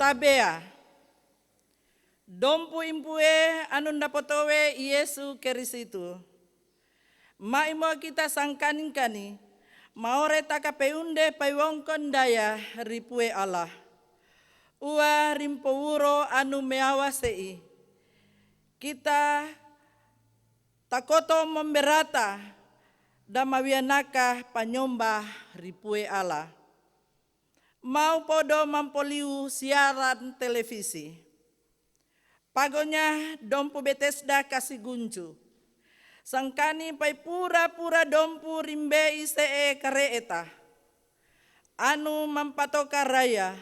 tabea. Dompu impue anu ndapotowe Yesu Kristu. Maimo kita sangkani-kani, maore takapeunde paiwongkon daya ripue Allah. Ua rimpowuro anu meawasei. Kita takoto memberata damawianaka panyombah ripue Allah. Mau podo mampoliu siaran televisi. Pagonya dompu Betesda kasih guncu. Sangkani pai pura-pura dompu rimbe isee kareeta. Anu mampatoka raya.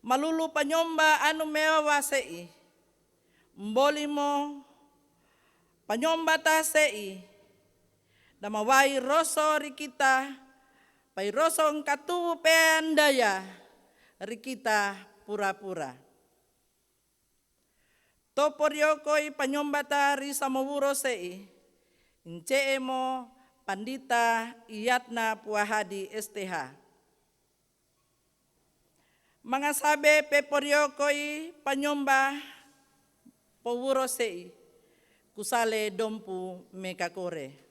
Malulu panyomba anu mewasei. Mbolimo panyomba tasei. Damawai roso rikita. Pai roso ngkatu peandaya. Rikita pura-pura. Toporiokoi panyomba tari samawuro sei. Nceemo Pandita Iyatna Puahadi STH. Mangasabe peporiokoi panyomba powuro sei. Kusale dompu mekakore.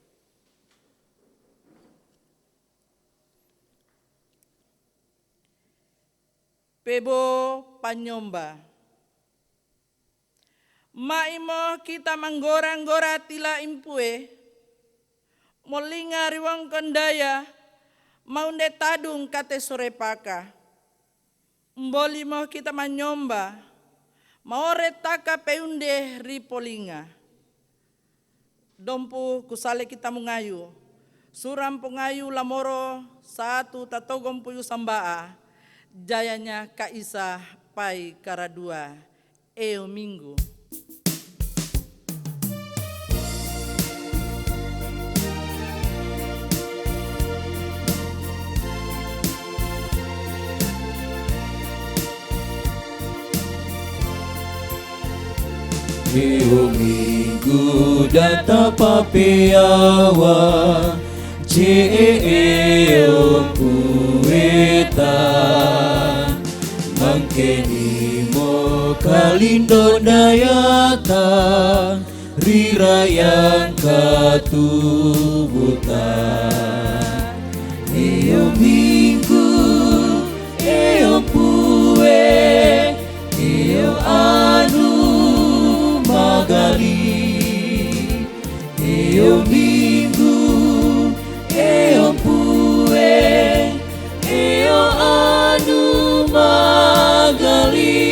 Pebo panyomba. Maimo kita manggora-gora tila impue. Molinga riwang kandaya. Maunde tadung kate surepaka. Mbolimo kita manyomba. Maore taka peunde ripolinga. Dompu kusale kita mungayu. Suram pungayu lamoro satu tatogom puyu sambaa. Jayanya kaisa pai karadua. Eo minggu. Eo minggu data papeawa Eo pueta Mangkeni mo kalindo dayata Rirayang katubutan Eo minggu Eo pue Eo anu magali Eo minggu Eo pue Eo anu magali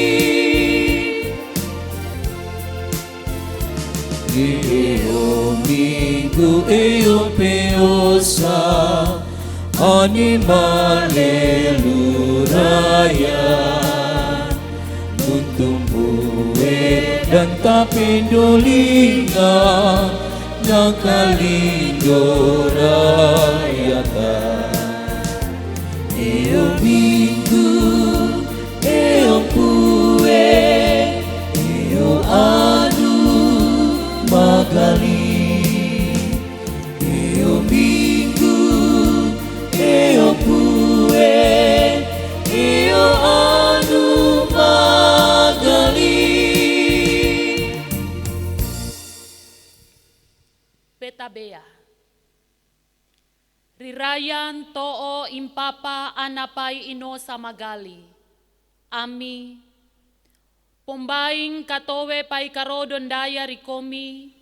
Eo minggu Eo peosa Animale luraya Muntumbue dan tapindulinga Nakalindo rayata Eo minggu Eo pue Eo anu magali Eo minggu Eo pue Eo anu magali Petabea. Rirayan to'o impapa anapai ino sa magali. Ami. Pombaing katowe pai karodon daya rikomi.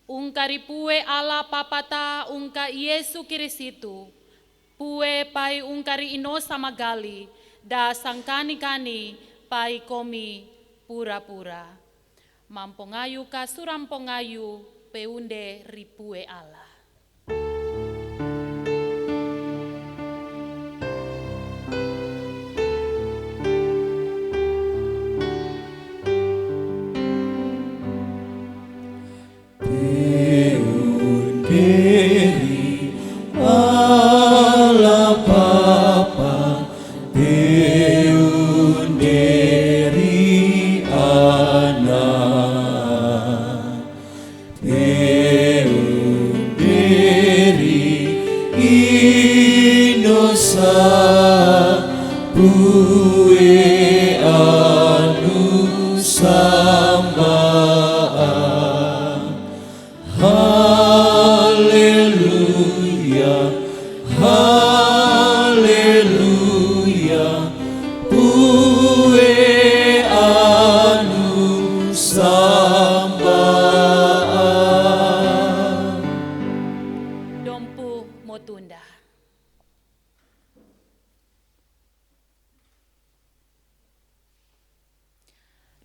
Ungkaripue ala papata ungka Yesu Kirisitu. Pue pai ungkari ino sa magali. Da sangkani-kani pai komi pura-pura. Mampongayu ka surampongayu peunde ripue Allah. Peunderi Allah Bapa peunderi Anak peunderi Inosa Pue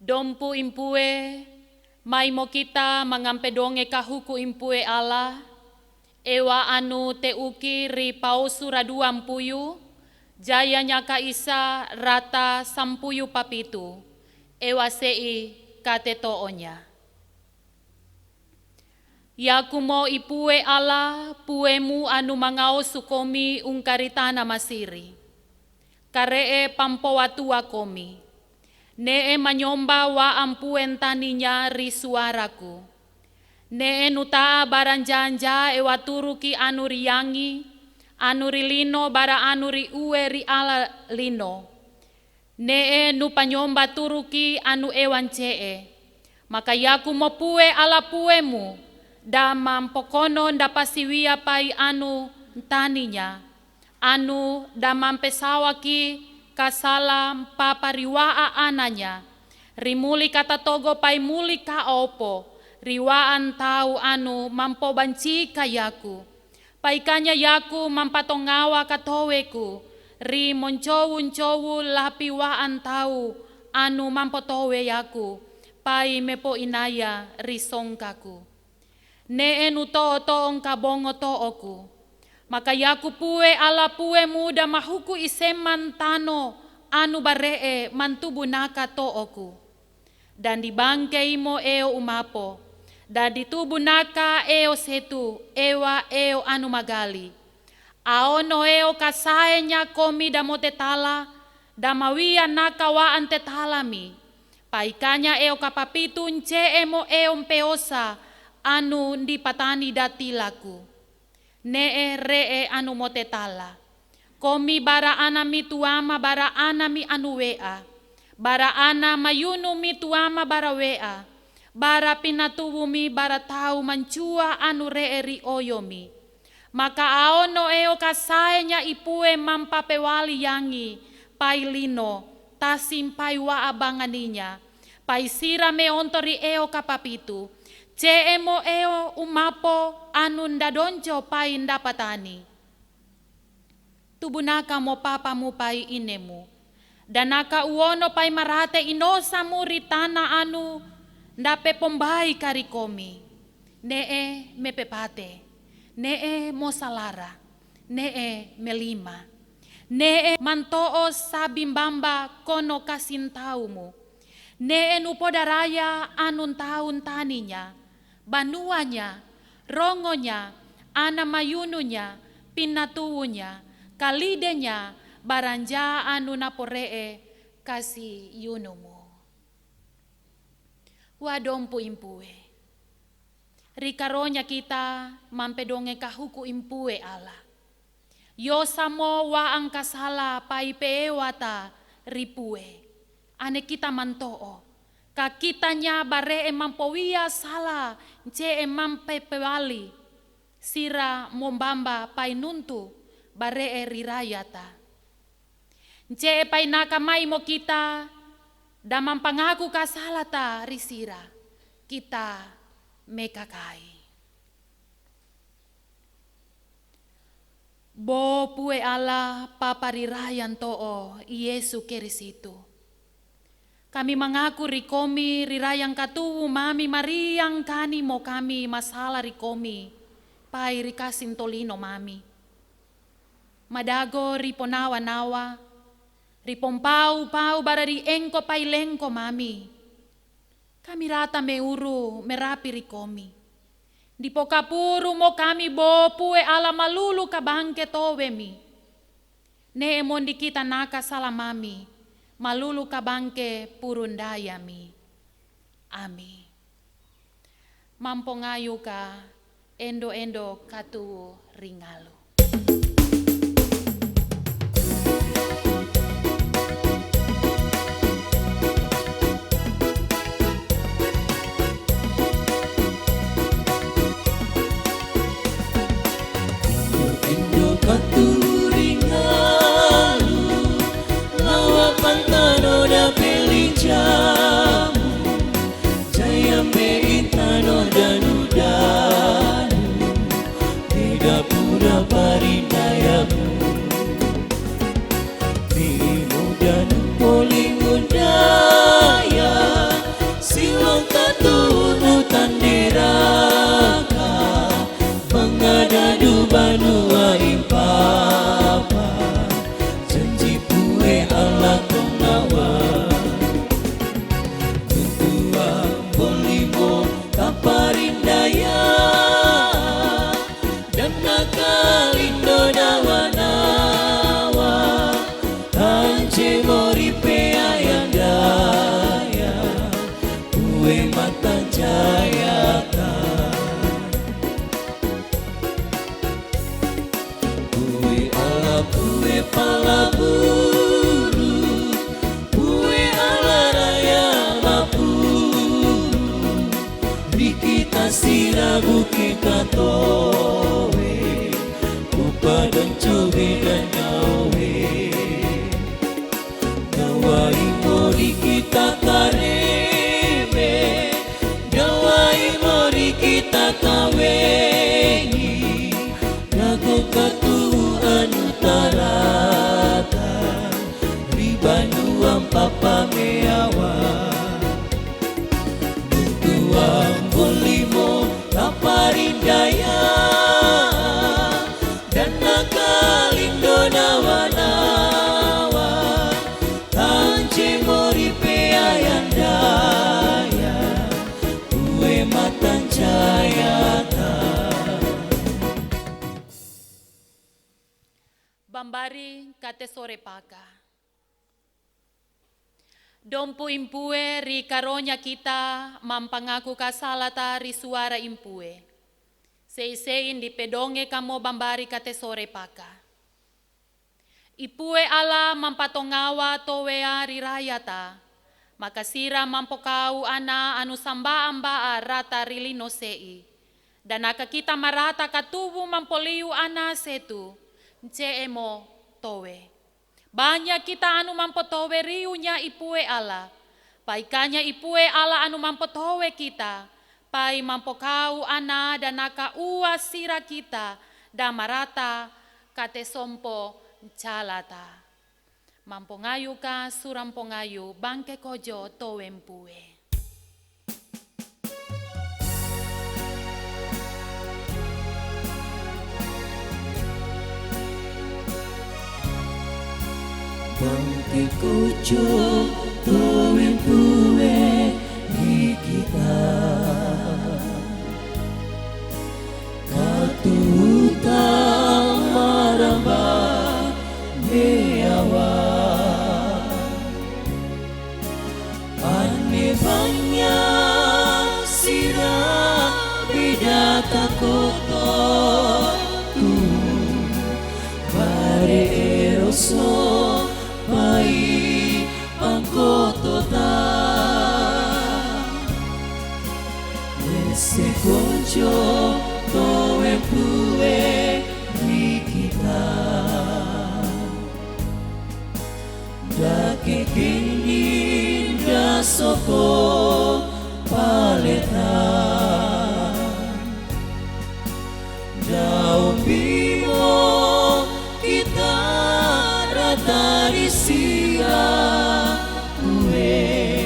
Dompu impue, mai mo kita mangampedonge kahuku impue Allah, ewa anu te uki ri pausu raduam puyu, jayanya kaisa rata sampuyu papitu, ewa sei katetoonya. Yaku mo ipue Allah puemu anu mangao sukomi ungkaritana masiri. Karee pampowatua komi. Nee manyomba wa ampuen taninya ri suaraku. Nee nuta baranjanja ewa turuki anu riyangi, anu rilino bara anu ri uwe ri ala lino. Nee nu panyomba turuki anu ewan cee. Maka yaku mo pue ala puemu, da mampokono da pasiwia pai anu taninya, anu da mampesawaki kasala papariwaa ananya, rimuli kata togo pai muli ka opo, riwaan tau anu mampobanci kayaku, paikanya yaku mampatongawa katoweku, ri moncowu lapiwaan tau anu mampotowe yaku, pai mepo inaya ri songkaku. Nee nu toong kabongo tooku, maka yaku pue ala pue muda mahuku iseman tano anu baree mantubu naka tooku. Dan dibangkei mo eo umapo, dan ditubu naka eo setu, ewa eo anu magali. Aono eo kasaenya komi damote tala, damawia naka waan tetalami. Paikanya eo kapapitun cee mo eo mpeosa, anu di patani datilaku. Nee ree anu motetala. Komi bara ana mi tuama bara ana mi anu wea. Bara ana mayunu mi tuama bara wea. Bara pinatubu mi bara tau mancua anu ree ri oyomi. Maka aono eo kasaenya ipue mampapewali yangi. Pai lino tasim pai wa abanganinya. Pai sira me ontori eo kapapitu. Ceemo eo umapo anu ndadonjo pai ndapatani. Tubunaka mo papamu pai inemu. Danaka uono pai marate inosa muri tanah anu ndape pombai karikomi. Nee mepepate. Nee mosalara. Nee melima. Nee mantoo sabimbamba kono kasintaumu. Nee nupodaraya anun taun taninya. Banuanya, rongonya, anamayununya, pinatuunya, kalidenya, baranja anu naporee kasi yunumu. Wadompu impue. Rikaronya kita mampedonge kahuku impue Allah. Yosamo wa angkasala paipewata ripue. Ane kita mantoo. Kakitanya bare mampowia sala ce mampepewali sira mombamba painuntu bare rirayata ce painaka mai mo kita damang pangaku kasalata risira kita mekakai bo pue ala paparirayan too Yesu Kirisitu. Kami mengaku rikomi rirayang katuwu mami mariang kani mo kami masalah rikomi pai rikasin tolino mami. Madago riponawa-nawa ripompau-pau bara ri engko pai lengko mami. Kami rata meuru merapi rikomi. Di pokapuru mo kami bopue ala malulu kabangke towemi. Ne emondi kita naka salamami. Malulu kabangke purundayami. Ami. Mampongayu ka endo-endo katu ringalu. Endo katu ringalu, lawa pantano da pelijamu, jaya meitano danudanu, tidak pura parinayamu, bimu dan polingodaya, kita towe upa dan cobe dan nawe nawai mori kita kareme nawai mori kita kawengi rago katuan utarata ribanuang papa meawa tuang bolimo taparindaya dan nakalindo nawa-nawa tanje mori peayandaya uwe matan jayata Bambari kate sore paka. Dompu impue ri karonya kita mampangaku kasalata ri suara impue. Sei-sein di pedonge kamo bambari kate sore paka. Ipue ala mampatongawa towea ri rayata. Makasira mampokau ana anu samba-amba rata rilino sei. Dan aka kita marata katubu mampoliu ana setu. Nceemo towe. Banyak kita anu mampotowe riunya ipue ala. Paikanya ipue ala anu mampotowe kita. Pai mampokau ana dan naka ua sira kita. Damarata kate sompo calata. Mampongayu ka surampongayu bangke kojo towempue. Bangke kojo towempue di kita katuta maramba meawa ane banyak sirah beda takoto tu bare eroso pai pangkotota ese konjo towe pue di kita dake kini dasoko paleta daun bimo kita ratari sia kue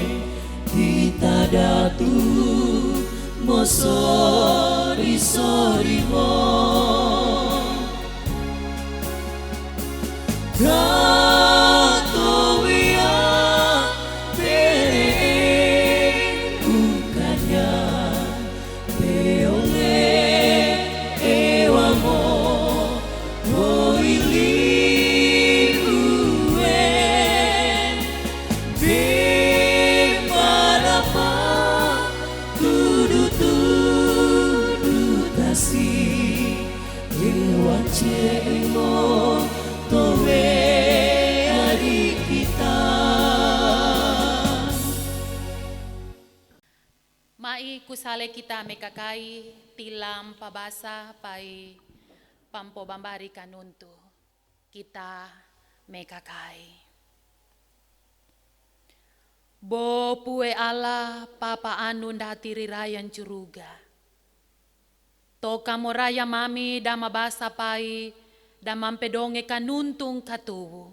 kita datu mosori sori mo gato wia pere ukanya peole ewamo oili uwe bemarapa tudu tasi ewan cemo towe hari kita Mai kusale kita mekakai tilam pabasa pai pampo bambari kanuntu. Kita mekakai. Bo pue ala papa anu ndatiri rayan curuga. Toka moraya mami dama basa pai damam pedonge kanuntung katuwu.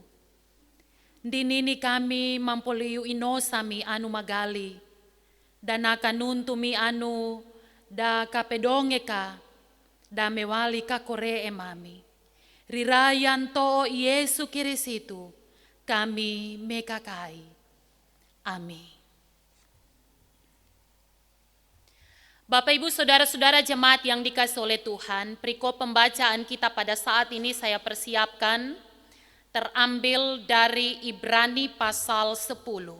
Dinini kami mampoliu inosami anu magali. Dana kanuntumi anu da kapedonge ka da mewali ka koree mami. Rirayan to Yesu Kirisitu kami mekakai. Amin. Bapak Ibu Saudara-saudara jemaat yang dikasihi oleh Tuhan, perikop pembacaan kita pada saat ini saya persiapkan terambil dari Ibrani pasal 10.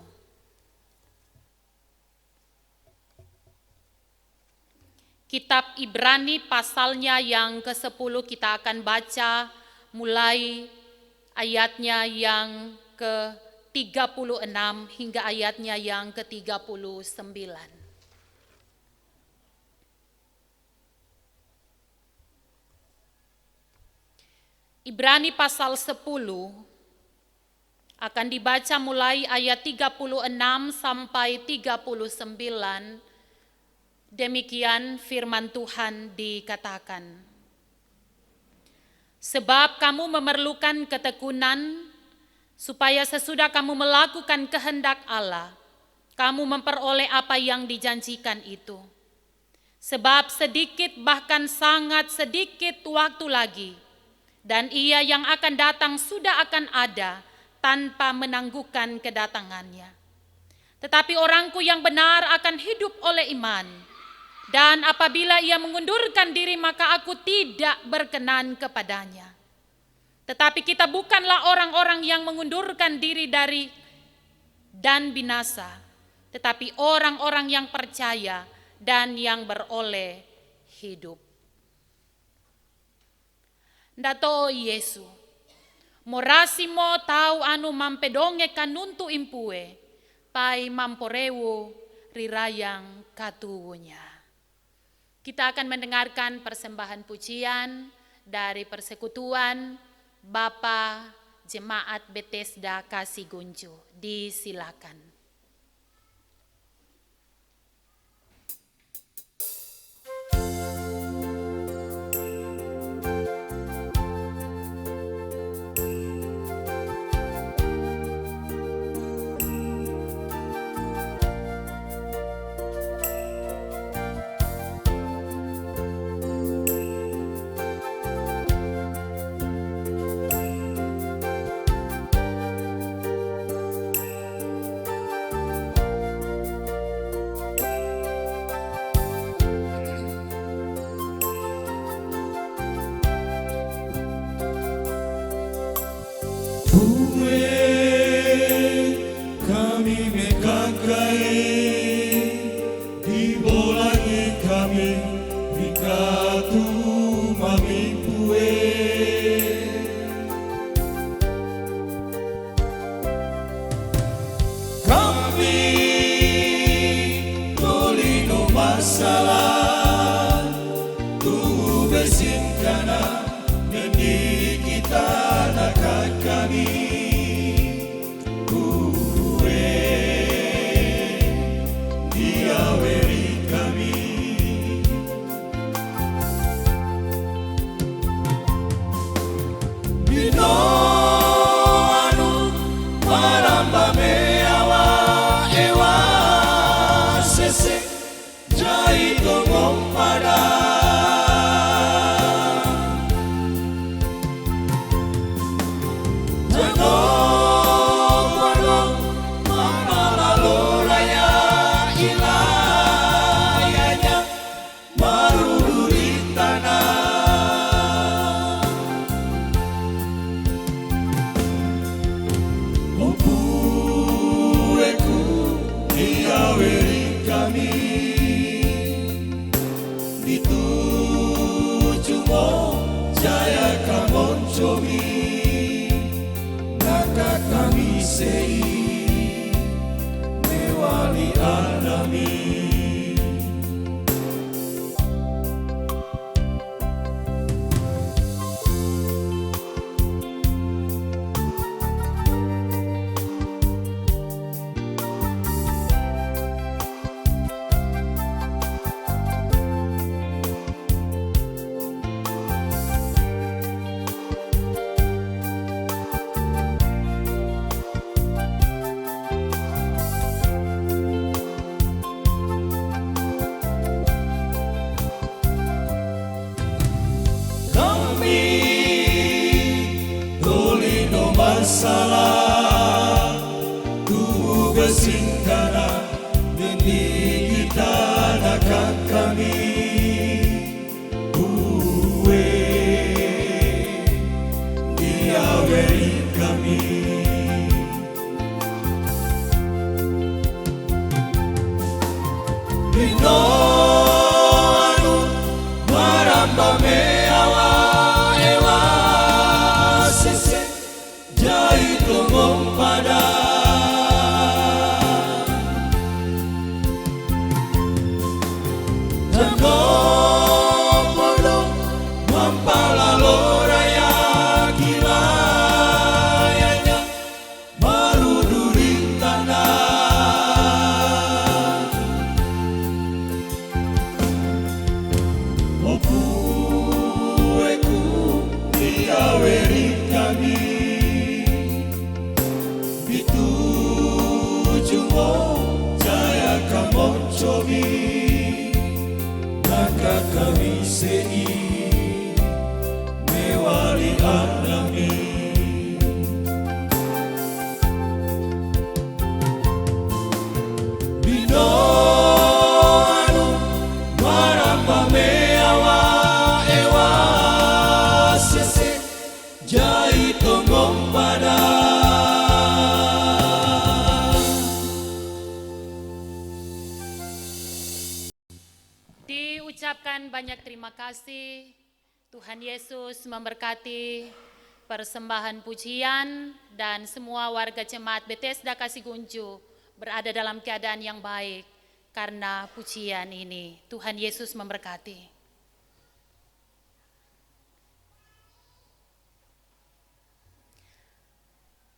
Kitab Ibrani pasalnya yang ke-10 kita akan baca mulai ayatnya yang ke-36 hingga ayatnya yang ke-39. Ibrani pasal 10 akan dibaca mulai ayat 36 sampai 39. Demikian firman Tuhan dikatakan. Sebab kamu memerlukan ketekunan, supaya sesudah kamu melakukan kehendak Allah, kamu memperoleh apa yang dijanjikan itu. Sebab sedikit, bahkan sangat sedikit waktu lagi, dan Ia yang akan datang sudah akan ada tanpa menangguhkan kedatangannya. Tetapi orangku yang benar akan hidup oleh iman, dan apabila ia mengundurkan diri maka aku tidak berkenan kepadanya. Tetapi kita bukanlah orang-orang yang mengundurkan diri dari dan binasa, tetapi orang-orang yang percaya dan yang beroleh hidup. Ndato Yesu, morasi mo tau anu mampedonge kanuntu impue, pai mamporewo rirayang katuwunya. Kita akan mendengarkan persembahan pujian dari persekutuan Bapa Jemaat Bethesda Kasih Gunju. Disilakan. Salah ku bersingkara di tanah kami Uwe dia beri kami Rino anu maramba meawa ewa sese jai tumong pada cobi maka kami sei mewali anami Bino anu maramba meawa ewa sese jai tonggong pada Diucapkan banyak terima kasih. Tuhan Yesus memberkati persembahan pujian dan semua warga jemaat Bethesda Kasigunju berada dalam keadaan yang baik karena pujian ini. Tuhan Yesus memberkati.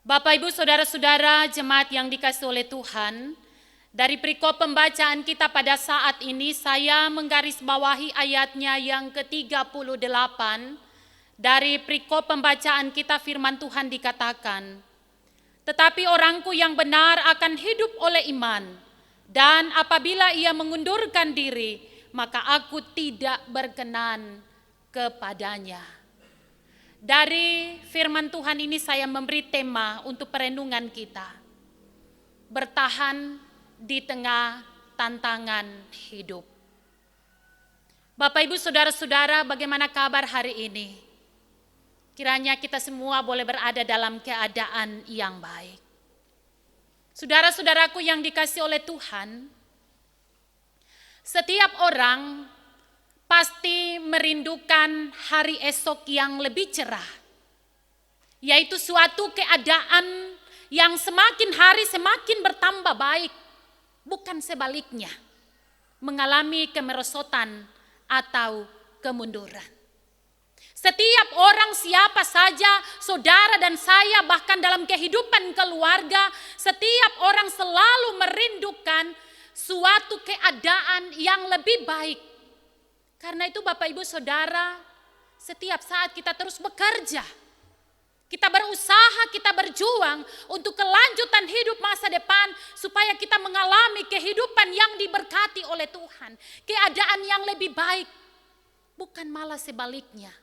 Bapak, Ibu, Saudara-saudara jemaat yang dikasihi oleh Tuhan, dari perikop pembacaan kita pada saat ini saya menggarisbawahi ayatnya yang ke-38 dari perikop pembacaan kita firman Tuhan dikatakan, tetapi orangku yang benar akan hidup oleh iman, dan apabila ia mengundurkan diri, maka aku tidak berkenan kepadanya. Dari firman Tuhan ini saya memberi tema untuk perenungan kita, bertahan di tengah tantangan hidup. Bapak, Ibu, Saudara-saudara, bagaimana kabar hari ini? Kiranya kita semua boleh berada dalam keadaan yang baik. Saudara-saudaraku yang dikasihi oleh Tuhan, setiap orang pasti merindukan hari esok yang lebih cerah, yaitu suatu keadaan yang semakin hari semakin bertambah baik, bukan sebaliknya, mengalami kemerosotan atau kemunduran. Setiap orang, siapa saja, saudara dan saya, bahkan dalam kehidupan keluarga, setiap orang selalu merindukan suatu keadaan yang lebih baik. Karena itu Bapak, Ibu, Saudara, setiap saat kita terus bekerja, kita berusaha, kita berjuang untuk kelanjutan hidup masa depan, supaya kita mengalami kehidupan yang diberkati oleh Tuhan, keadaan yang lebih baik, bukan malah sebaliknya,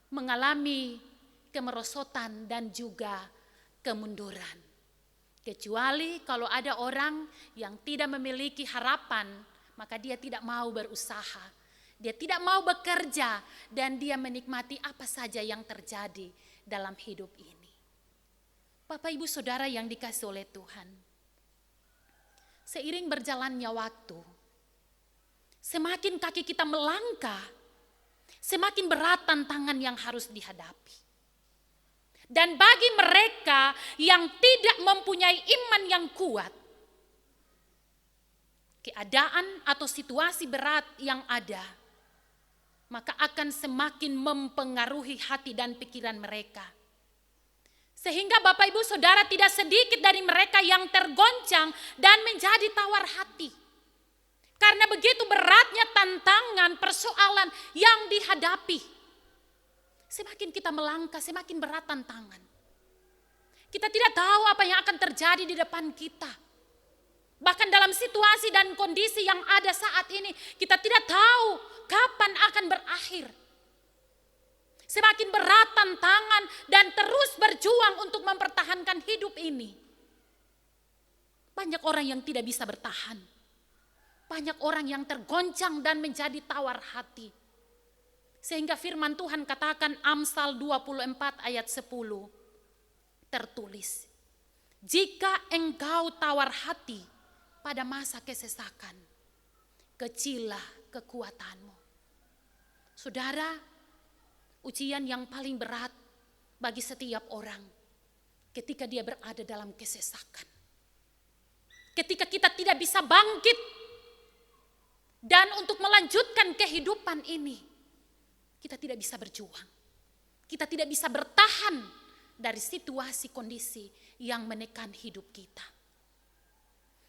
mengalami kemerosotan dan juga kemunduran. Kecuali kalau ada orang yang tidak memiliki harapan, maka dia tidak mau berusaha, dia tidak mau bekerja, dan dia menikmati apa saja yang terjadi dalam hidup ini. Bapak, Ibu, Saudara yang dikasihi oleh Tuhan, seiring berjalannya waktu, semakin kaki kita melangkah, semakin berat tantangan yang harus dihadapi. Dan bagi mereka yang tidak mempunyai iman yang kuat, keadaan atau situasi berat yang ada, maka akan semakin mempengaruhi hati dan pikiran mereka. Sehingga Bapak, Ibu, Saudara, tidak sedikit dari mereka yang tergoncang dan menjadi tawar hati. Karena begitu beratnya tantangan, persoalan yang dihadapi. Semakin kita melangkah, semakin berat tantangan. Kita tidak tahu apa yang akan terjadi di depan kita. Bahkan dalam situasi dan kondisi yang ada saat ini, kita tidak tahu kapan akan berakhir. Semakin berat tantangan dan terus berjuang untuk mempertahankan hidup ini. Banyak orang yang tidak bisa bertahan. Banyak orang yang tergoncang dan menjadi tawar hati. Sehingga firman Tuhan katakan Amsal 24 ayat 10 tertulis, jika engkau tawar hati pada masa kesesakan, kecillah kekuatanmu. Saudara, ujian yang paling berat bagi setiap orang ketika dia berada dalam kesesakan. Ketika kita tidak bisa bangkit dan untuk melanjutkan kehidupan ini, kita tidak bisa berjuang. Kita tidak bisa bertahan dari situasi kondisi yang menekan hidup kita.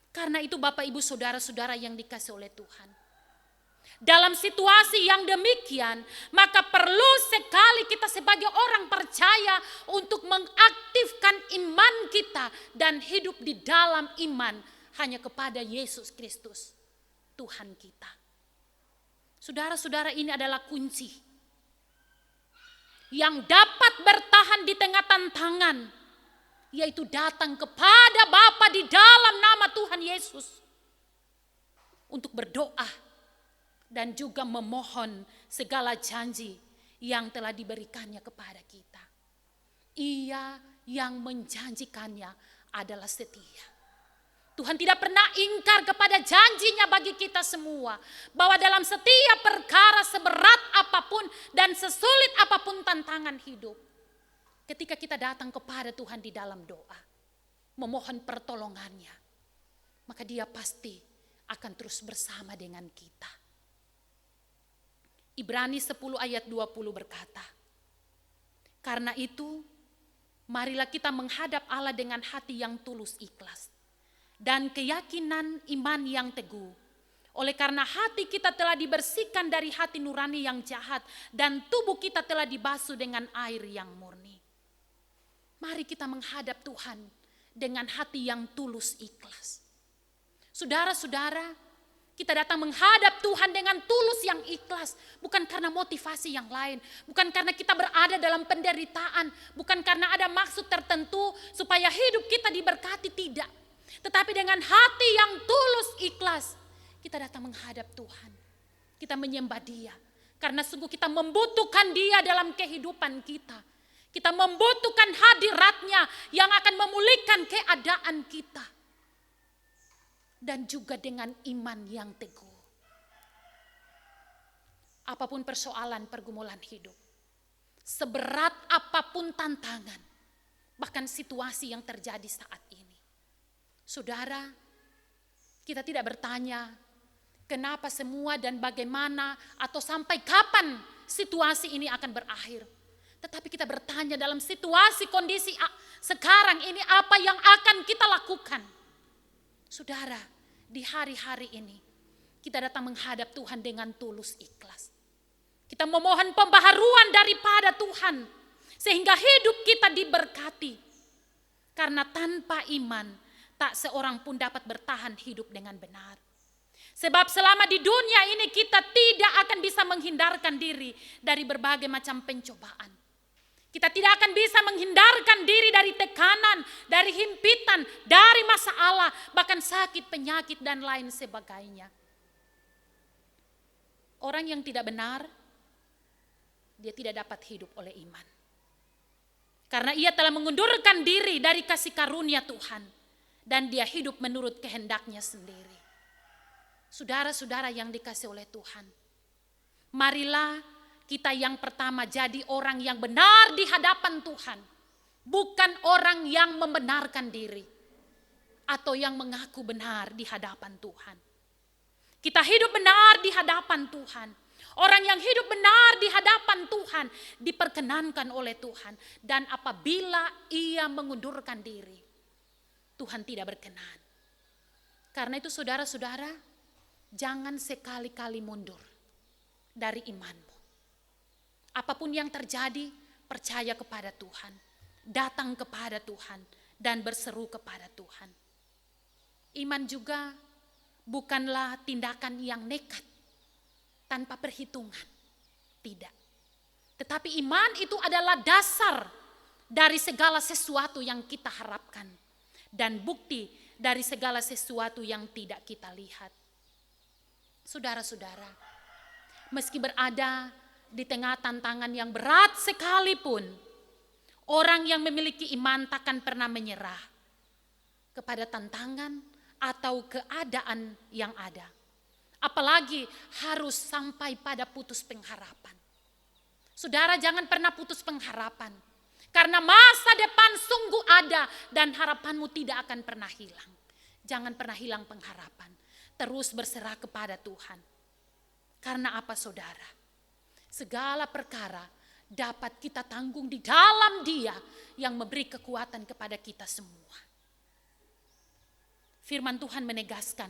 Karena itu Bapak, Ibu, Saudara-saudara yang dikasihi oleh Tuhan, dalam situasi yang demikian, maka perlu sekali kita sebagai orang percaya untuk mengaktifkan iman kita dan hidup di dalam iman hanya kepada Yesus Kristus. Tuhan kita. Saudara-saudara, ini adalah kunci yang dapat bertahan di tengah tantangan, yaitu datang kepada Bapa di dalam nama Tuhan Yesus untuk berdoa dan juga memohon segala janji yang telah diberikannya kepada kita. Ia yang menjanjikannya adalah setia. Tuhan tidak pernah ingkar kepada janjinya bagi kita semua, bahwa dalam setiap perkara seberat apapun dan sesulit apapun tantangan hidup, ketika kita datang kepada Tuhan di dalam doa, memohon pertolongannya, maka Dia pasti akan terus bersama dengan kita. Ibrani 10 ayat 20 berkata, karena itu marilah kita menghadap Allah dengan hati yang tulus ikhlas dan keyakinan iman yang teguh. Oleh karena hati kita telah dibersihkan dari hati nurani yang jahat dan tubuh kita telah dibasuh dengan air yang murni. Mari kita menghadap Tuhan dengan hati yang tulus ikhlas. Saudara-saudara, kita datang menghadap Tuhan dengan tulus yang ikhlas, bukan karena motivasi yang lain, bukan karena kita berada dalam penderitaan, bukan karena ada maksud tertentu supaya hidup kita diberkati, tidak. Tetapi dengan hati yang tulus ikhlas, kita datang menghadap Tuhan. Kita menyembah Dia, karena sungguh kita membutuhkan Dia dalam kehidupan kita. Kita membutuhkan hadirat-Nya yang akan memulihkan keadaan kita. Dan juga dengan iman yang teguh. Apapun persoalan pergumulan hidup, seberat apapun tantangan, bahkan situasi yang terjadi saat ini, saudara, kita tidak bertanya kenapa semua dan bagaimana atau sampai kapan situasi ini akan berakhir. Tetapi kita bertanya dalam situasi kondisi sekarang ini apa yang akan kita lakukan. Saudara, di hari-hari ini kita datang menghadap Tuhan dengan tulus ikhlas. Kita memohon pembaharuan daripada Tuhan sehingga hidup kita diberkati. Karena tanpa iman tak seorang pun dapat bertahan hidup dengan benar. Sebab selama di dunia ini kita tidak akan bisa menghindarkan diri dari berbagai macam pencobaan. Kita tidak akan bisa menghindarkan diri dari tekanan, dari himpitan, dari masalah, bahkan sakit, penyakit, dan lain sebagainya. Orang yang tidak benar, dia tidak dapat hidup oleh iman. Karena ia telah mengundurkan diri dari kasih karunia Tuhan, dan dia hidup menurut kehendaknya sendiri. Saudara-saudara yang dikasih oleh Tuhan, marilah kita yang pertama jadi orang yang benar di hadapan Tuhan. Bukan orang yang membenarkan diri atau yang mengaku benar di hadapan Tuhan. Kita hidup benar di hadapan Tuhan. Orang yang hidup benar di hadapan Tuhan diperkenankan oleh Tuhan. Dan apabila ia mengundurkan diri, Tuhan tidak berkenan. Karena itu saudara-saudara, jangan sekali-kali mundur dari imanmu. Apapun yang terjadi, percaya kepada Tuhan, datang kepada Tuhan, dan berseru kepada Tuhan. Iman juga bukanlah tindakan yang nekat, tanpa perhitungan. Tidak. Tetapi iman itu adalah dasar dari segala sesuatu yang kita harapkan. Dan bukti dari segala sesuatu yang tidak kita lihat. Saudara-saudara, meski berada di tengah tantangan yang berat sekalipun, orang yang memiliki iman takkan pernah menyerah kepada tantangan atau keadaan yang ada. Apalagi harus sampai pada putus pengharapan. Saudara, jangan pernah putus pengharapan. Karena masa depan sungguh ada dan harapanmu tidak akan pernah hilang. Jangan pernah hilang pengharapan. Terus berserah kepada Tuhan. Karena apa, saudara? Segala perkara dapat kita tanggung di dalam Dia yang memberi kekuatan kepada kita semua. Firman Tuhan menegaskan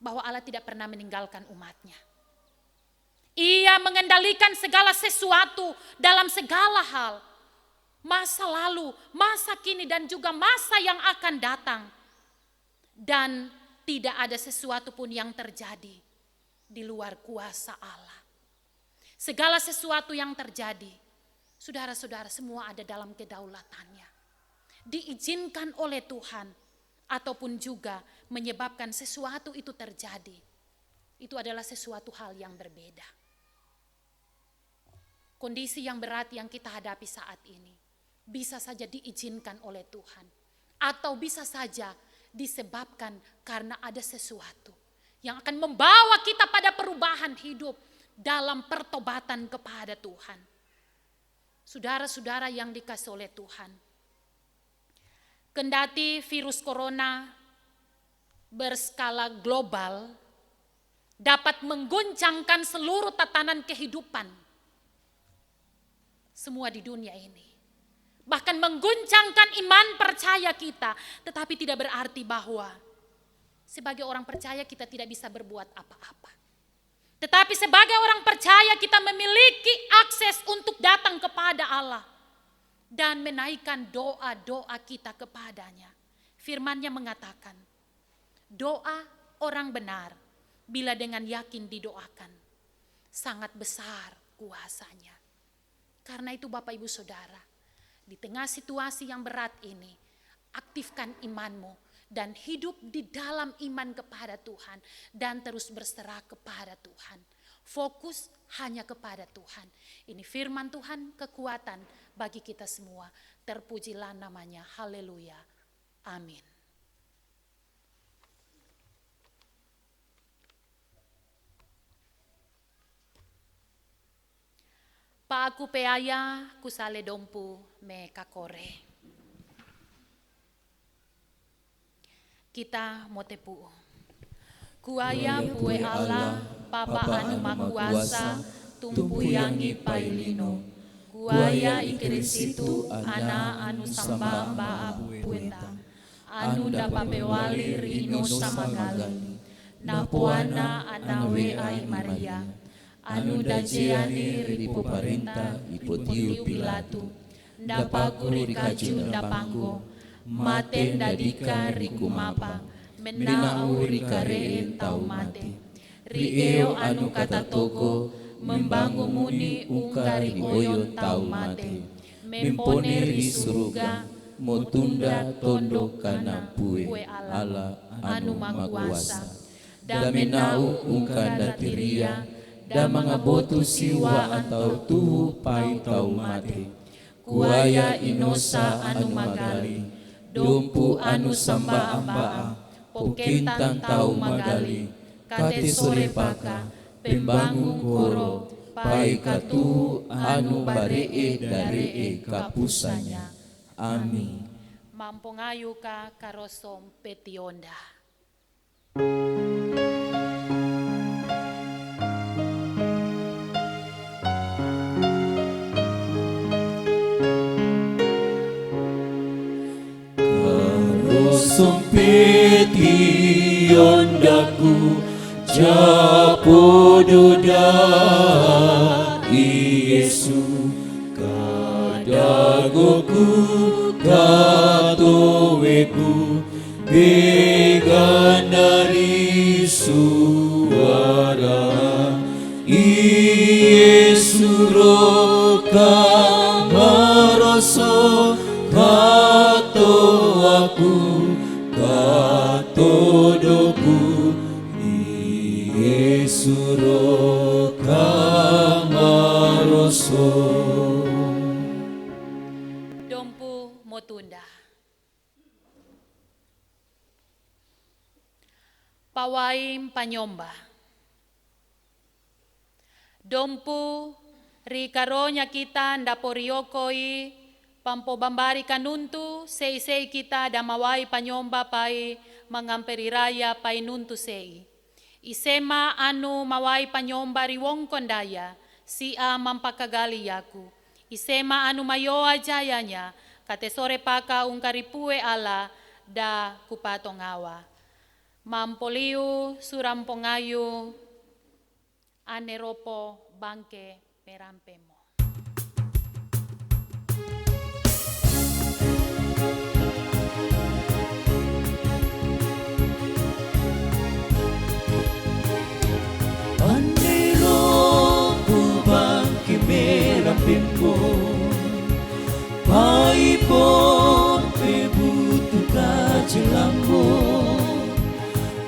bahwa Allah tidak pernah meninggalkan umat-Nya. Ia mengendalikan segala sesuatu dalam segala hal. Masa lalu, masa kini, dan juga masa yang akan datang. Dan tidak ada sesuatu pun yang terjadi di luar kuasa Allah. Segala sesuatu yang terjadi, saudara-saudara, semua ada dalam kedaulatannya. Diizinkan oleh Tuhan ataupun juga menyebabkan sesuatu itu terjadi. Itu adalah sesuatu hal yang berbeda. Kondisi yang berat yang kita hadapi saat ini bisa saja diizinkan oleh Tuhan, atau bisa saja disebabkan karena ada sesuatu yang akan membawa kita pada perubahan hidup dalam pertobatan kepada Tuhan. Saudara-saudara yang dikasihi oleh Tuhan, kendati virus corona berskala global dapat mengguncangkan seluruh tatanan kehidupan semua di dunia ini, bahkan mengguncangkan iman percaya kita, tetapi tidak berarti bahwa sebagai orang percaya kita tidak bisa berbuat apa-apa. Tetapi sebagai orang percaya kita memiliki akses untuk datang kepada Allah dan menaikkan doa-doa kita kepadanya. Firman-Nya mengatakan, doa orang benar bila dengan yakin didoakan, sangat besar kuasanya. Karena itu Bapak Ibu Saudara, di tengah situasi yang berat ini, aktifkan imanmu dan hidup di dalam iman kepada Tuhan dan terus berserah kepada Tuhan. Fokus hanya kepada Tuhan. Ini firman Tuhan, kekuatan bagi kita semua. Terpujilah namanya. Haleluya. Amin. Pa aku peaya kusale dompu me kakore. Kita motepu. Kuaya pue Allah, Papa anu makuasa, tumpuyangi pailino. Kuaya ikirisitu ana anu samba pueta. Anu dapapewali rino samagali. Napuana anawe ai Maria. Anu dajeani ripo parenta ipotiu Pilatu. Ndapaguri kaju ndapanggo. Mate ndadika rikumapa. Menau rikareen tau mate. Rieo anu kata togo. Membangumuni ungkari oyon tau mate. Mempone risuruga. Motunda tondo kana pue ala anu makuasa. Damenau ungkanda tiria. Da mangabotu siwa atau tuhu pai tau mate. Kuaya inosa anu magali. Dompu anu samba ambaa. Pokentang tau magali. Kate sore paka. Pembangun koro. Pai katu anu baree daree kapusanya. Amin. Mampongayu ka karosom petionda. Sumpeti ondaku japododa Yesu kadagoku katoweku begandari suara Yesu roka maroso kato aku katodoku Yesuro kamaroso. Dompu motunda. Pawaim panyomba. Dompu rikaronya kita ndaporiokoi pampo bambari kanuntu sei kita damawai panyomba pai mangamperi raya pai nuntu sei. Isema anu mawai panyomba riwong kondaya si a mampakagali yaku. Isema anu mayoa jayanya kate sore paka ungkaripue ala da kupatongawa. Mampoliu surampongayu aneropo bangke perampemo. bemo pai pon pebutu kajelambo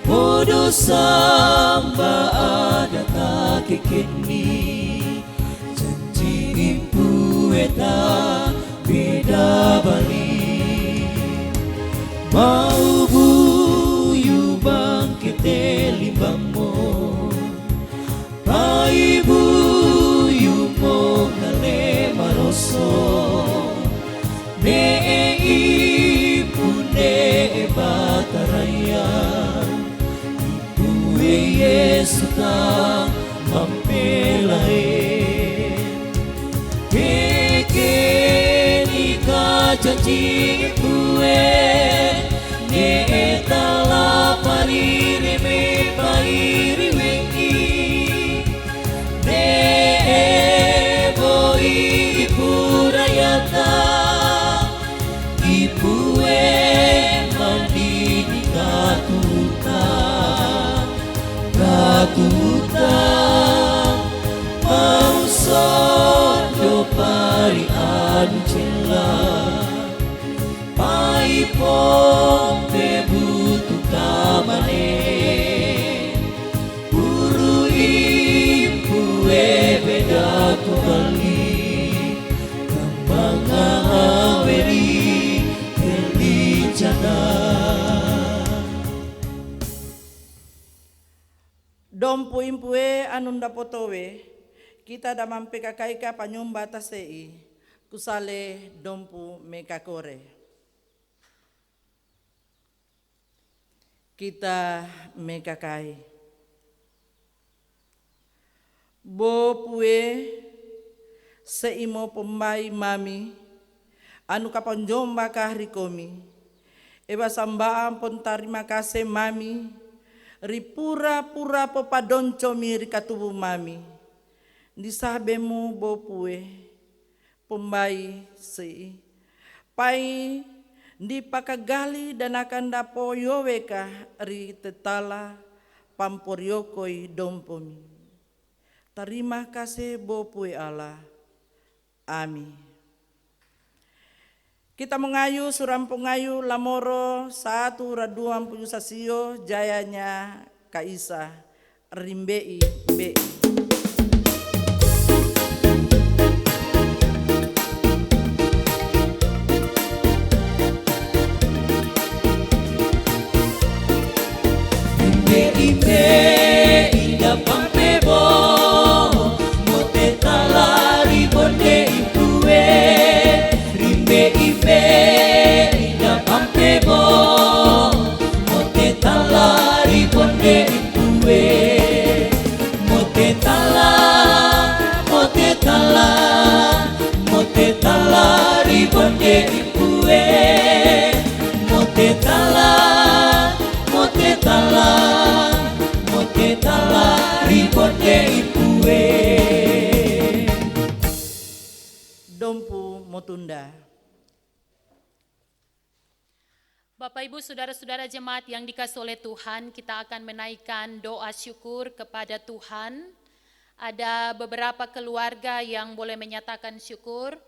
podo samba ada kakekeni janji impu eta beda bali mau buyu bangkete limbamo pai buyu mo kale maroso ne ibu ne bataraya ibu Yesu ta mampelae kekeni ka janji ibuwe ne tala parire me pairi wengi ne boi ipurayata ibuwe mandini katuta pausondo pari ancela pai pompe butu kamane uru impue beda kembali kambang aweri kelicana Dompu impue anunda potowe kita damang pekakaika panyumba tasei kusale dompu mekakore. Kita mekakai. Bo pue seimo pembai mami anu kaponjomba kahrikomi. Eba sambaan pon tarima kasih mami ripura-pura popadonco miri katubu mami. Disabemu bopue pembai si pai di pakagali dan akan dapo yoweka ri tetala pamporiokoi dompomi. Terima kasih bopue Allah. Amin. Kita mengayu suram pengayu lamoro 1 raduam puyu sasio jayanya kaisa rimbei be. Rimbe ida pampebo mote talari bonde impue rimbe ida pampebo mote talari bonde impue mote talari bonde impue mote tala ribonde impue Dompu motunda. Bapak Ibu Saudara-saudara jemaat yang dikasihi oleh Tuhan, kita akan menaikkan doa syukur kepada Tuhan. Ada beberapa keluarga yang boleh menyatakan syukur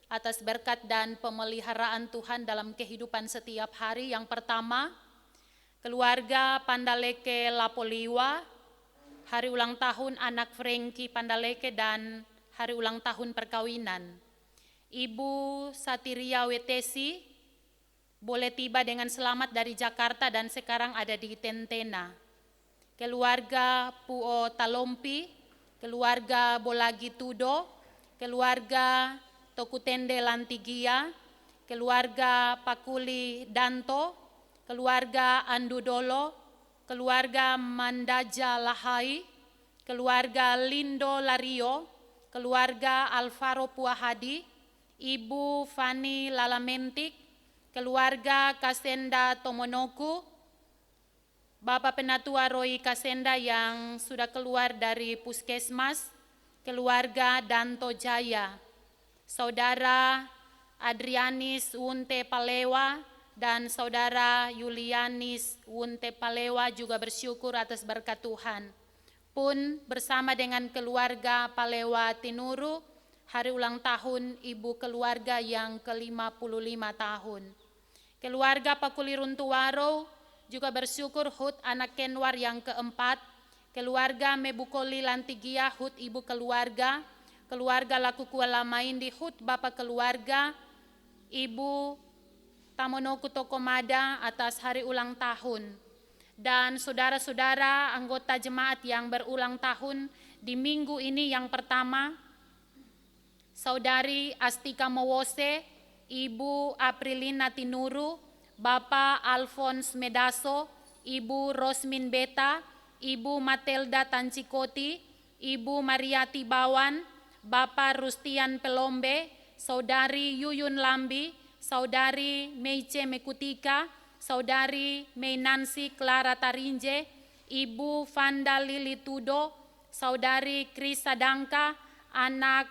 atas berkat dan pemeliharaan Tuhan dalam kehidupan setiap hari. Yang pertama, keluarga Pandaleke Lapoliwa, hari ulang tahun anak Frankie Pandaleke dan hari ulang tahun perkawinan. Ibu Satiria Wetesi boleh tiba dengan selamat dari Jakarta dan sekarang ada di Tentena. Keluarga Puo Talompi, keluarga Bolagi Tudo, keluarga Tokutende Lantigia, keluarga Pakuli Danto, keluarga Andudolo, keluarga Mandaja Lahai, keluarga Lindo Lario, keluarga Alvaro Puahadi, Ibu Fani Lalamentik, keluarga Kasenda Tomonoku, Bapak Penatua Roy Kasenda yang sudah keluar dari puskesmas, keluarga Danto Jaya, Saudara Adrianis Wunte Palewa, dan Saudara Yulianis Wunte Palewa juga bersyukur atas berkat Tuhan. Pun bersama dengan keluarga Palewa Tinuru, hari ulang tahun ibu keluarga yang ke-55 tahun. Keluarga Pakulirun Tuwaro juga bersyukur HUT anak Kenwar yang keempat, keluarga Mebukoli Lantigia HUT ibu keluarga, keluarga Laku Kuala Maindi HUT bapak keluarga, Ibu Tamonoku Tokomada atas hari ulang tahun. Dan saudara-saudara anggota jemaat yang berulang tahun di minggu ini yang pertama, Saudari Astika Mowose, Ibu Aprilina Tinuru, Bapak Alphonse Medaso, Ibu Rosmin Beta, Ibu Matelda Tancikoti, Ibu Mariati Bawan, Bapak Rustian Pelombe, Saudari Yuyun Lambi, Saudari Meice Mekutika, Saudari Mainansi Clara Tarinje, Ibu Vanda Lili Tudo, Saudari Krisa Dangka, anak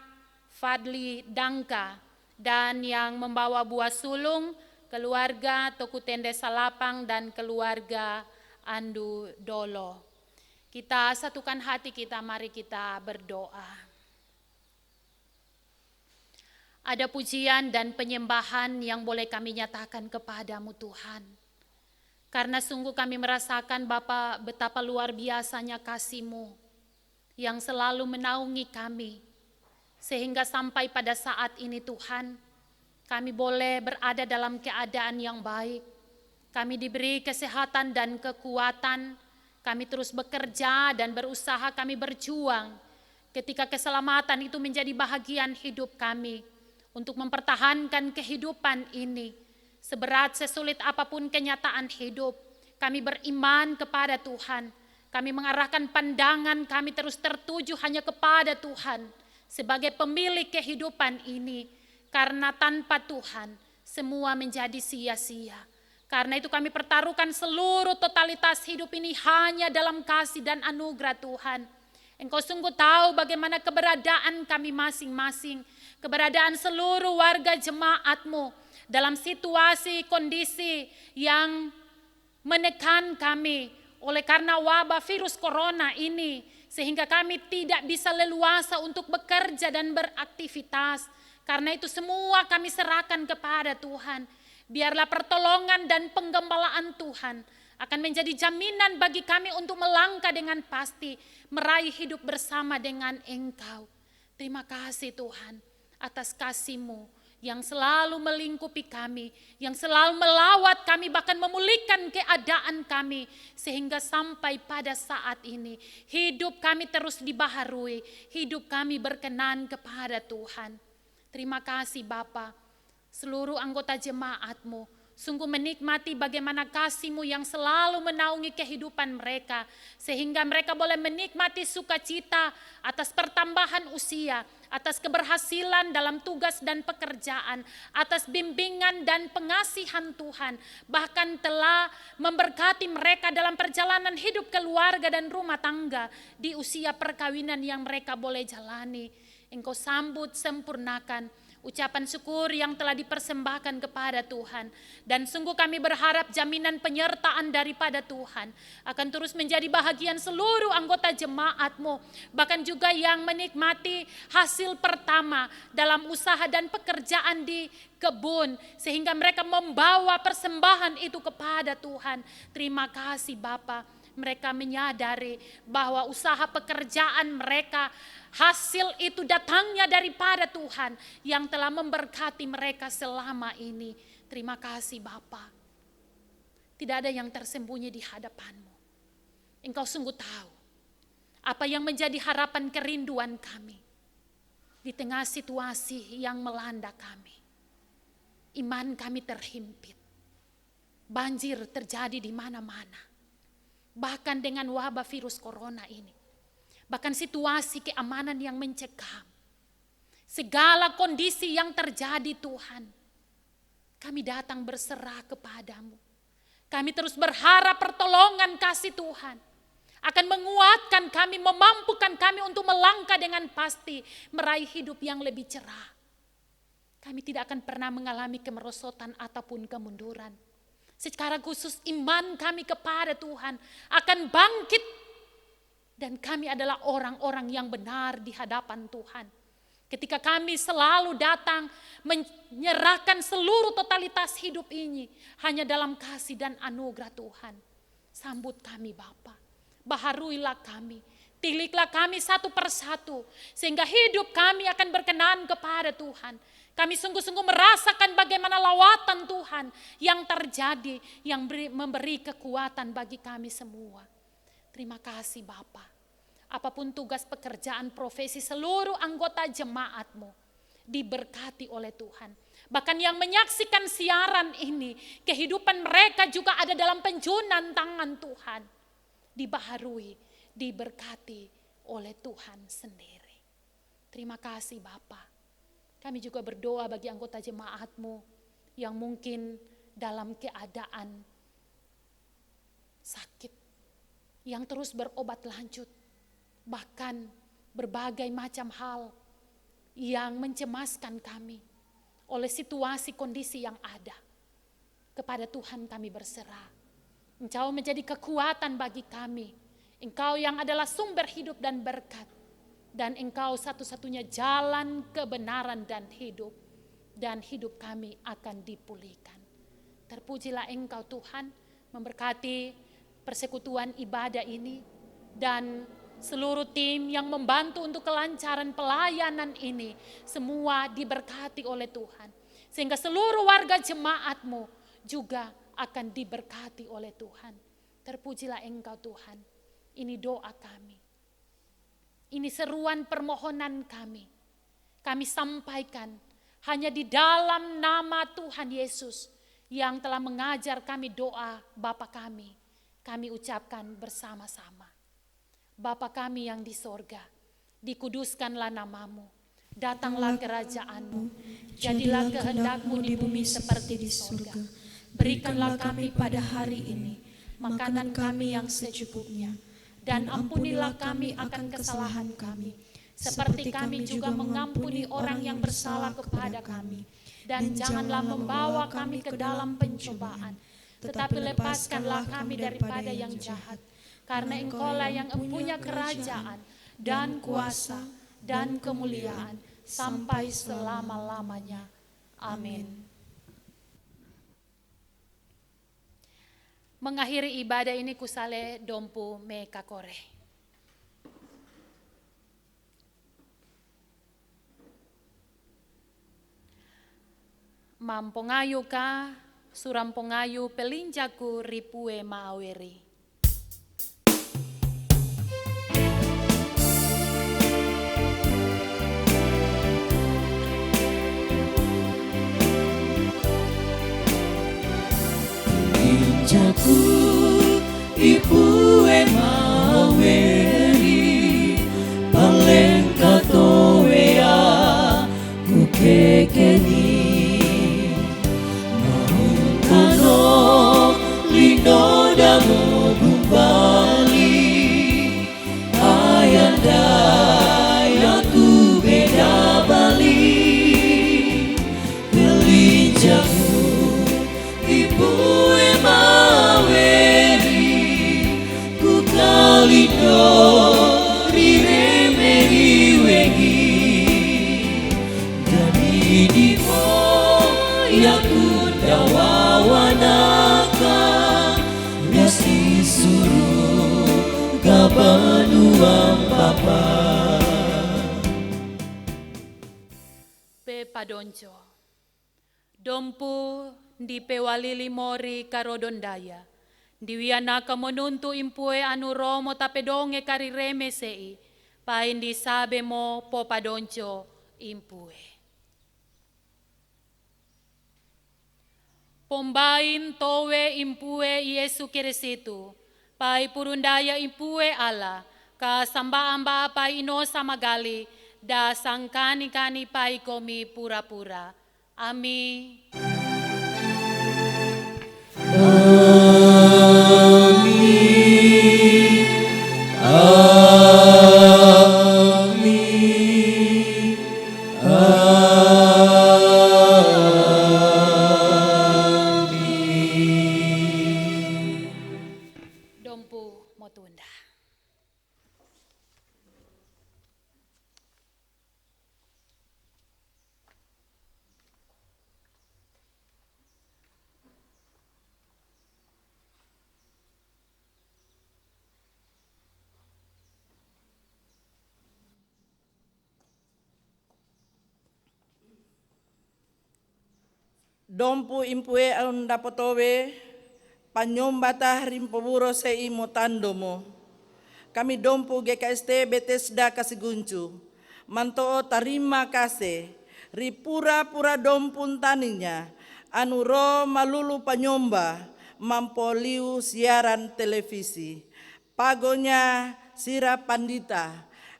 Fadli Dangka, dan yang membawa buah sulung, keluarga Tokutende Salapang dan keluarga Andu Dolo. Kita satukan hati kita, mari kita berdoa. Ada pujian dan penyembahan yang boleh kami nyatakan kepadamu Tuhan. Karena sungguh kami merasakan Bapa betapa luar biasanya kasih-Mu yang selalu menaungi kami. Sehingga sampai pada saat ini Tuhan, kami boleh berada dalam keadaan yang baik. Kami diberi kesehatan dan kekuatan. Kami terus bekerja dan berusaha, kami berjuang. Ketika keselamatan itu menjadi bahagian hidup kami. Untuk mempertahankan kehidupan ini, seberat sesulit apapun kenyataan hidup, kami beriman kepada Tuhan. Kami mengarahkan pandangan kami terus tertuju hanya kepada Tuhan sebagai pemilik kehidupan ini. Karena tanpa Tuhan semua menjadi sia-sia. Karena itu kami pertaruhkan seluruh totalitas hidup ini hanya dalam kasih dan anugerah Tuhan. Engkau sungguh tahu bagaimana keberadaan kami masing-masing, keberadaan seluruh warga jemaat-Mu dalam situasi kondisi yang menekan kami oleh karena wabah virus corona ini, sehingga kami tidak bisa leluasa untuk bekerja dan beraktivitas. Karena itu semua kami serahkan kepada Tuhan. Biarlah pertolongan dan penggembalaan Tuhan akan menjadi jaminan bagi kami untuk melangkah dengan pasti, meraih hidup bersama dengan Engkau. Terima kasih Tuhan atas kasih-Mu yang selalu melingkupi kami, yang selalu melawat kami, bahkan memulihkan keadaan kami, sehingga sampai pada saat ini hidup kami terus dibaharui, hidup kami berkenan kepada Tuhan. Terima kasih Bapa, seluruh anggota jemaat-Mu sungguh menikmati bagaimana kasih-Mu yang selalu menaungi kehidupan mereka, sehingga mereka boleh menikmati sukacita atas pertambahan usia, atas keberhasilan dalam tugas dan pekerjaan, atas bimbingan dan pengasihan Tuhan, bahkan telah memberkati mereka dalam perjalanan hidup keluarga dan rumah tangga di usia perkawinan yang mereka boleh jalani. Engkau sambut sempurnakan ucapan syukur yang telah dipersembahkan kepada Tuhan. Dan sungguh kami berharap jaminan penyertaan daripada Tuhan akan terus menjadi bahagian seluruh anggota jemaat-Mu, bahkan juga yang menikmati hasil pertama dalam usaha dan pekerjaan di kebun, sehingga mereka membawa persembahan itu kepada Tuhan. Terima kasih Bapa, mereka menyadari bahwa usaha pekerjaan mereka, hasil itu datangnya daripada Tuhan yang telah memberkati mereka selama ini. Terima kasih Bapa. Tidak ada yang tersembunyi di hadapan-Mu. Engkau sungguh tahu apa yang menjadi harapan kerinduan kami di tengah situasi yang melanda kami. Iman kami terhimpit. Banjir terjadi di mana-mana. Bahkan dengan wabah virus corona ini. Bahkan situasi keamanan yang mencekam. Segala kondisi yang terjadi Tuhan. Kami datang berserah kepada-Mu. Kami terus berharap pertolongan kasih Tuhan akan menguatkan kami, memampukan kami untuk melangkah dengan pasti, meraih hidup yang lebih cerah. Kami tidak akan pernah mengalami kemerosotan ataupun kemunduran. Secara khusus iman kami kepada Tuhan akan bangkit. Dan kami adalah orang-orang yang benar di hadapan Tuhan. Ketika kami selalu datang menyerahkan seluruh totalitas hidup ini hanya dalam kasih dan anugerah Tuhan. Sambut kami Bapa, baharuilah kami, tiliklah kami satu persatu, sehingga hidup kami akan berkenan kepada Tuhan. Kami sungguh-sungguh merasakan bagaimana lawatan Tuhan yang terjadi, yang memberi kekuatan bagi kami semua. Terima kasih Bapa. Apapun tugas pekerjaan profesi seluruh anggota jemaat-Mu diberkati oleh Tuhan. Bahkan yang menyaksikan siaran ini, kehidupan mereka juga ada dalam penjunan tangan Tuhan. Dibaharui, diberkati oleh Tuhan sendiri. Terima kasih Bapa. Kami juga berdoa bagi anggota jemaat-Mu yang mungkin dalam keadaan sakit, yang terus berobat lanjut. Bahkan berbagai macam hal yang mencemaskan kami oleh situasi kondisi yang ada. Kepada Tuhan kami berserah. Engkau menjadi kekuatan bagi kami. Engkau yang adalah sumber hidup dan berkat. Dan Engkau satu-satunya jalan kebenaran dan hidup. Dan hidup kami akan dipulihkan. Terpujilah Engkau Tuhan memberkati persekutuan ibadah ini. Dan seluruh tim yang membantu untuk kelancaran pelayanan ini, semua diberkati oleh Tuhan. Sehingga seluruh warga jemaat-Mu juga akan diberkati oleh Tuhan. Terpujilah Engkau Tuhan. Ini doa kami. Ini seruan permohonan kami. Kami sampaikan hanya di dalam nama Tuhan Yesus yang telah mengajar kami doa Bapa kami. Kami ucapkan bersama-sama. Bapa kami yang di sorga, dikuduskanlah namamu, datanglah kerajaan-Mu, jadilah kehendak-Mu di bumi seperti di sorga. Berikanlah kami pada hari ini makanan kami yang secukupnya, dan ampunilah kami akan kesalahan kami, seperti kami juga mengampuni orang yang bersalah kepada kami. Dan janganlah membawa kami ke dalam pencobaan, tetapi lepaskanlah kami daripada yang jahat. Karena Engkaulah yang mempunyai kerajaan dan kuasa dan kemuliaan sampai selama-lamanya. Amin. Mengakhiri ibadah ini kusale dompu me kakore. Mampongayu ka, surampongayu pelinjaku ripue maaweri. Jaku ibu maweri paling katoea kukekeni mahuntano lindo damo gumbali ayanda yaku beda bali kelinjaku ibu Lindo riremeri wengi dari dimo yaku dawawanaka nasi suruh kabanuang papa Pe padonjo dompu di pewalili mori karodondaya diwiana kamonuntu impue anu romo tapedonge karireme sei, pain di sabe mo popadonco impue. Pombain towe impue Yesu Kirisitu, pai purundaya impue ala, ka samba-amba pai ino samagali, da sangkani-kani pai komi pura-pura. Amin. Dompu motunda. Dompu impue unda potowe, panyombata rimpoburo sei motandomo. Kami dompu GKST Bethesda Kasiguncu, mantoo tarima kasih, ripura-pura dompun taninya, anuro malulu panyomba, mampoliu siaran televisi. Pagonya sira pandita,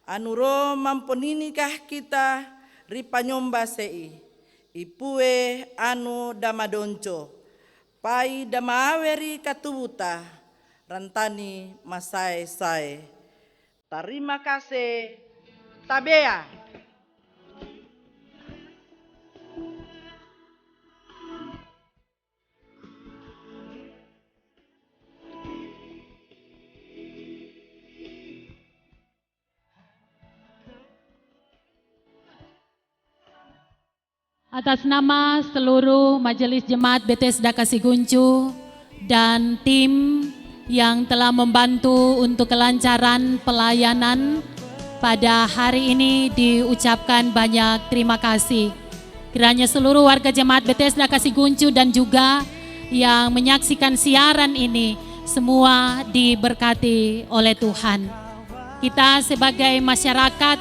anuro mamponinikah kita, ripanyomba sei. Ipue anu damadonco, pai damaweri katubuta, rantani masai-sai. Terima kasih, Tabea. Atas nama seluruh Majelis Jemaat Bethesda Kasiguncu dan tim yang telah membantu untuk kelancaran pelayanan pada hari ini diucapkan banyak terima kasih. Kiranya seluruh warga Jemaat Bethesda Kasiguncu dan juga yang menyaksikan siaran ini semua diberkati oleh Tuhan. Kita sebagai masyarakat,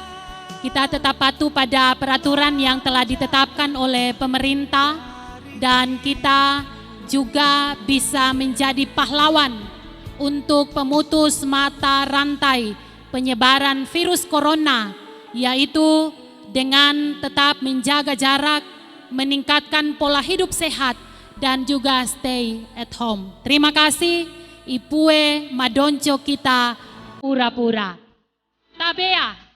kita tetap patuh pada peraturan yang telah ditetapkan oleh pemerintah dan kita juga bisa menjadi pahlawan untuk pemutus mata rantai penyebaran virus corona, yaitu dengan tetap menjaga jarak, meningkatkan pola hidup sehat dan juga stay at home. Terima kasih Ipue Madonco kita pura-pura. Tabea.